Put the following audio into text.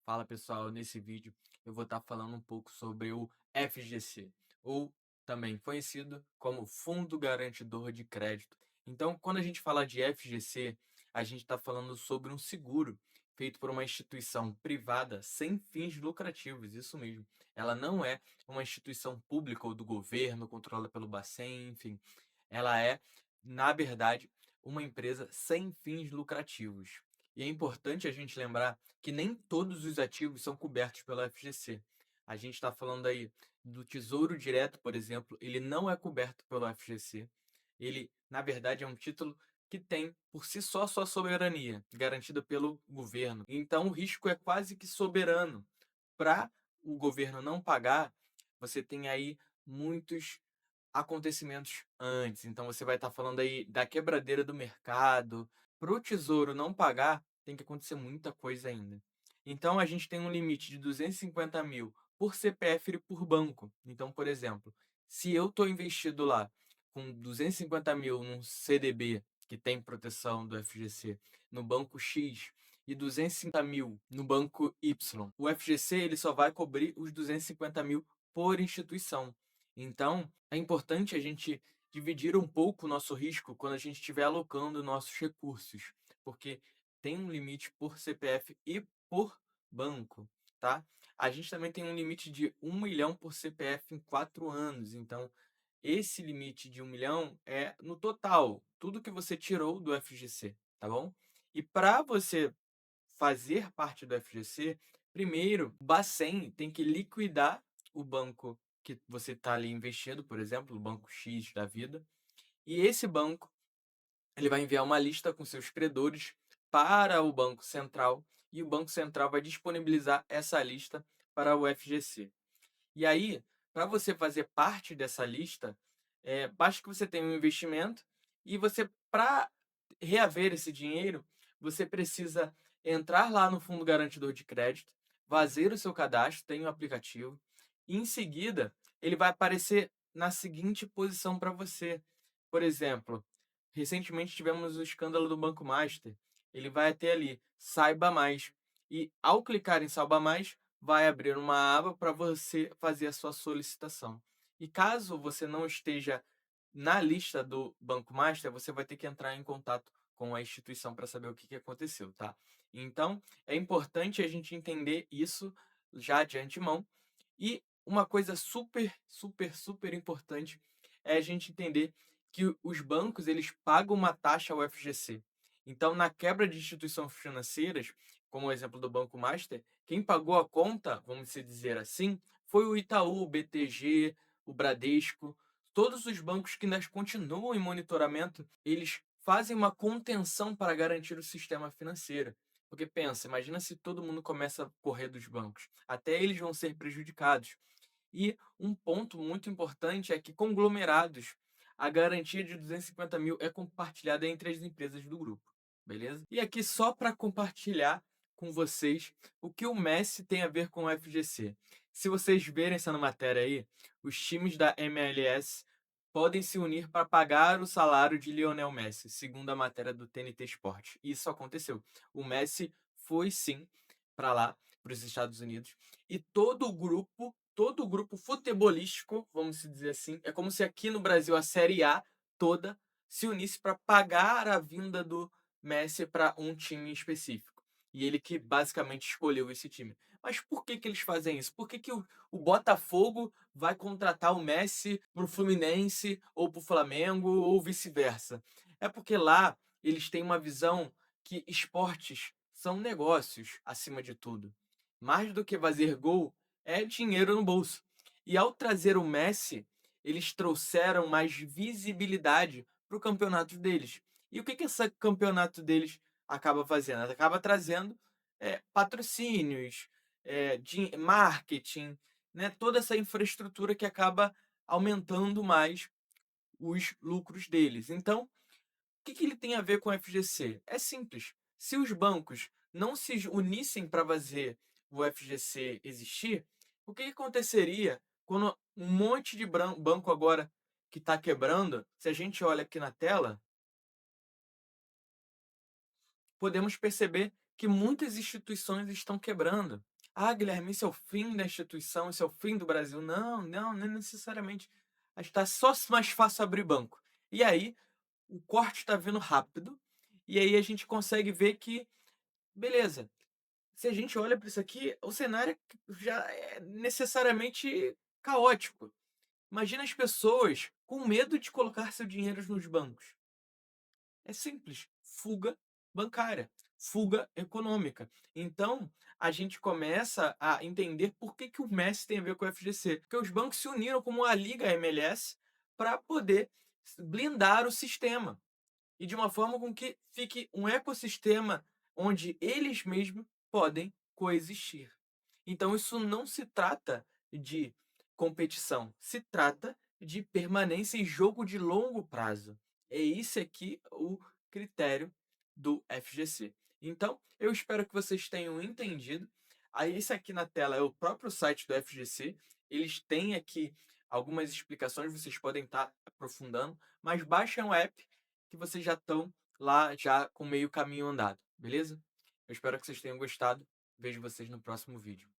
Fala pessoal, nesse vídeo eu vou estar falando um pouco sobre o FGC, ou também conhecido como Fundo Garantidor de Crédito. Então, quando a gente fala de FGC, a gente está falando sobre um seguro feito por uma instituição privada sem fins lucrativos, isso mesmo. Ela não é uma instituição pública ou do governo, controlada pelo Bacen, enfim. Ela é, na verdade, uma empresa sem fins lucrativos. E é importante a gente lembrar que nem todos os ativos são cobertos pela FGC. A gente está falando aí do Tesouro Direto, por exemplo, ele não é coberto pelo FGC. Ele, na verdade, é um título que tem por si só sua soberania, garantida pelo governo. Então, o risco é quase que soberano. Para o governo não pagar, você tem aí muitos acontecimentos antes. Então você vai estar falando aí da quebradeira do mercado. Para o Tesouro não pagar, tem que acontecer muita coisa ainda. Então a gente tem um limite de 250 mil por CPF e por banco. Então, por exemplo, se eu estou investido lá com 250 mil num CDB que tem proteção do FGC no banco X e 250 mil no banco Y, o FGC ele só vai cobrir os 250 mil por instituição. Então, é importante a gente dividir um pouco o nosso risco quando a gente estiver alocando nossos recursos, porque tem um limite por CPF e por banco, tá? A gente também tem um limite de 1 milhão por CPF em 4 anos. Então, esse limite de 1 milhão é no total, tudo que você tirou do FGC, tá bom? E para você fazer parte do FGC, primeiro, o Bacen tem que liquidar o banco que você está ali investindo, por exemplo, o banco X da vida, e esse banco ele vai enviar uma lista com seus credores para o Banco Central, e o Banco Central vai disponibilizar essa lista para o FGC. E aí, para você fazer parte dessa lista, basta que você tenha um investimento e você, para reaver esse dinheiro, você precisa entrar lá no Fundo Garantidor de Crédito, fazer o seu cadastro, tem o aplicativo, e em seguida ele vai aparecer na seguinte posição para você. Por exemplo, recentemente tivemos o escândalo do Banco Master. Ele vai ter ali, saiba mais. E ao clicar em saiba mais, vai abrir uma aba para você fazer a sua solicitação. E caso você não esteja na lista do Banco Master, você vai ter que entrar em contato com a instituição para saber o que aconteceu, tá? Então, é importante a gente entender isso já de antemão. E uma coisa super, super, super importante é a gente entender que os bancos eles pagam uma taxa ao FGC. Então, na quebra de instituições financeiras, como o exemplo do Banco Master, quem pagou a conta, vamos dizer assim, foi o Itaú, o BTG, o Bradesco, todos os bancos que ainda continuam em monitoramento, eles fazem uma contenção para garantir o sistema financeiro. Porque pensa, imagina se todo mundo começa a correr dos bancos, até eles vão ser prejudicados. E um ponto muito importante é que conglomerados, a garantia de 250 mil é compartilhada entre as empresas do grupo, beleza? E aqui só para compartilhar com vocês o que o Messi tem a ver com o FGC. Se vocês verem essa matéria aí, os times da MLS podem se unir para pagar o salário de Lionel Messi, segundo a matéria do TNT Sport. Isso aconteceu. O Messi foi sim para lá, para os Estados Unidos, e todo o grupo futebolístico, vamos dizer assim, é como se aqui no Brasil a Série A toda se unisse para pagar a vinda do Messi para um time específico. E ele que basicamente escolheu esse time. Mas por que que eles fazem isso? Por que que o Botafogo vai contratar o Messi para o Fluminense ou para o Flamengo ou vice-versa? É porque lá eles têm uma visão que esportes são negócios acima de tudo. Mais do que fazer gol, é dinheiro no bolso. E ao trazer o Messi, eles trouxeram mais visibilidade para o campeonato deles. E o que esse campeonato deles acaba fazendo? Acaba trazendo patrocínios, marketing, né? Toda essa infraestrutura que acaba aumentando mais os lucros deles. Então, o que ele tem a ver com o FGC? É simples. Se os bancos não se unissem para fazer o FGC existir, o que aconteceria quando um monte de banco agora que está quebrando, se a gente olha aqui na tela, podemos perceber que muitas instituições estão quebrando. "Ah, Guilherme, isso é o fim da instituição, isso é o fim do Brasil". Não, não, não é necessariamente. Está só mais fácil abrir banco. E aí, o corte está vindo rápido, e aí a gente consegue ver que, beleza, se a gente olha para isso aqui, o cenário já é necessariamente caótico. Imagina as pessoas com medo de colocar seu dinheiro nos bancos. É simples, fuga bancária, fuga econômica. Então, a gente começa a entender por que o Messi tem a ver com o FGC, porque os bancos se uniram como a Liga MLS para poder blindar o sistema e de uma forma com que fique um ecossistema onde eles mesmos podem coexistir. Então isso não se trata de competição, se trata de permanência e jogo de longo prazo. É esse aqui o critério do FGC. Então, eu espero que vocês tenham entendido. Aí, esse aqui na tela é o próprio site do FGC. Eles têm aqui algumas explicações, vocês podem estar aprofundando, mas baixem o app que vocês já estão lá já com meio caminho andado, beleza? Eu espero que vocês tenham gostado. Vejo vocês no próximo vídeo.